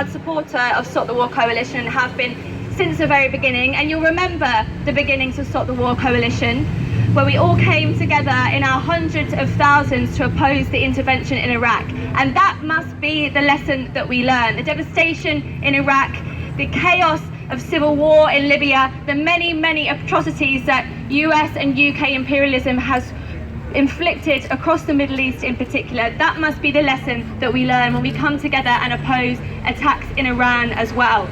die-hard supporter of Stop the War Coalition and have been since the very beginning. And you'll remember the beginnings of Stop the War Coalition, where we all came together in our hundreds of thousands to oppose the intervention in Iraq. And that must be the lesson that we learn. The devastation in Iraq, the chaos of civil war in Libya, the many, many atrocities that US and UK imperialism has inflicted across the Middle East in particular. That must be the lesson that we learn when we come together and oppose attacks in Iran as well.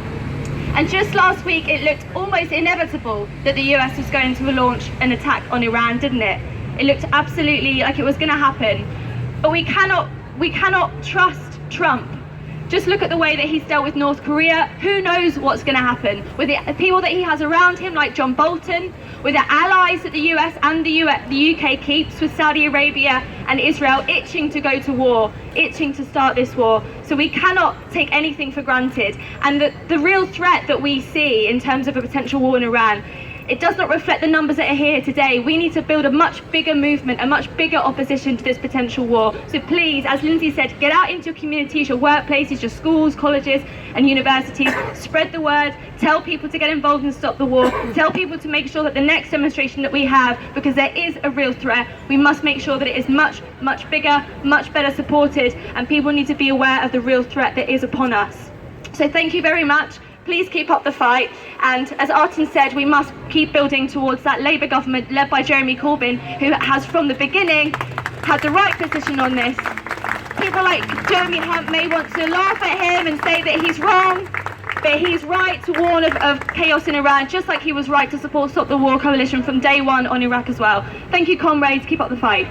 And just last week it looked almost inevitable that the US was going to launch an attack on Iran, didn't it? It looked absolutely like it was going to happen. But we cannot trust Trump. Just look at the way that he's dealt with North Korea. Who knows what's going to happen with the people that he has around him, like John Bolton, with the allies that the US and the UK keeps, with Saudi Arabia and Israel itching to go to war, itching to start this war. So we cannot take anything for granted. And the real threat that we see in terms of a potential war in Iran, it does not reflect the numbers that are here today. We need to build a much bigger movement, a much bigger opposition to this potential war. So please, as Lindsay said, get out into your communities, your workplaces, your schools, colleges and universities. Spread the word. Tell people to get involved and stop the war. Tell people to make sure that the next demonstration that we have, because there is a real threat, we must make sure that it is much, much bigger, much better supported, and people need to be aware of the real threat that is upon us. So thank you very much. Please keep up the fight, and as Artin said, we must keep building towards that Labour government led by Jeremy Corbyn, who has from the beginning had the right position on this. People like Jeremy Hunt may want to laugh at him and say that he's wrong, but he's right to warn of chaos in Iran, just like he was right to support Stop the War Coalition from day one on Iraq as well. Thank you, comrades. Keep up the fight.